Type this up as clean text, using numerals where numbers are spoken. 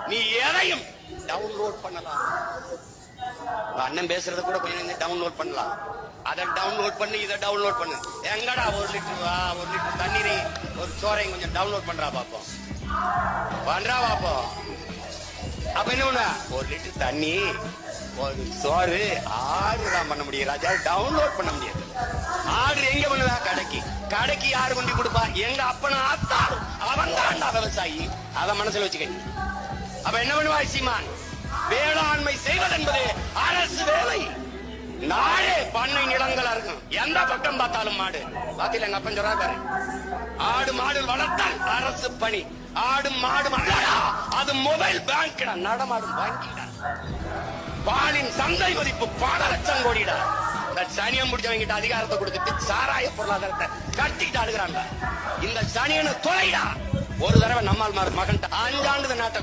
நீ எதையும் டவுன்லோட் பண்ணலாம். அண்ணன் பேசுறத கூட கொஞ்சம் டவுன்லோட் பண்ணலாம். அதை டவுன்லோட் பண்ணு, இதை டவுன்லோட் பண்ணு. எங்கடா 1 லிட்டர் தண்ணீரை ஒரு சோறையும் கொஞ்சம் டவுன்லோட் பண்றா பாப்போம். பண்றா பாப்போம். அப்ப என்ன பண்ண 1 லிட்டர் தண்ணி ஒரு சோறு ஆர்டர் தான் பண்ண முடியும் ராஜா, டவுன்லோட் பண்ண முடியாது. ஆர்டர் எங்க பண்ணுவா? கடைக்கு யாரு கொண்டு கொடுப்பா? எங்க அப்பன ஆத்தாலும் அவன் தான்டா விவசாயி. அத மனசுல வச்சுக்க. அப்ப என்ன பண்ணுவா சீமான்? வேளாண்மை செய்வதென்பது அரசு வேலை. நாடே பண்ணை நிலங்களா இருக்கும். எந்த பக்கம் பார்த்தாலும் மாடு. பாத்தீங்களா எங்க அப்பன் சொல்றா பாரு, ஆடு மாடு வளர்த்தால் அரசு பணி. ஆடு மாடு அது மொபைல் பேங்க், நடமாடும் வங்கிடா. பாலின் சந்தை மதிப்பு பல லட்சம் கோடிடா. இந்த சனியம் முடிச்சவங்கிட்ட அதிகாரத்தை கொடுத்துட்டு சாராய பொருளாதாரத்தை கட்டிட்டு அழுகிறாங்க. இந்த சனியனை தொலைடா. ஒரு தடவை நம்மால் மகன் 5 ஆண்டு நாட்டை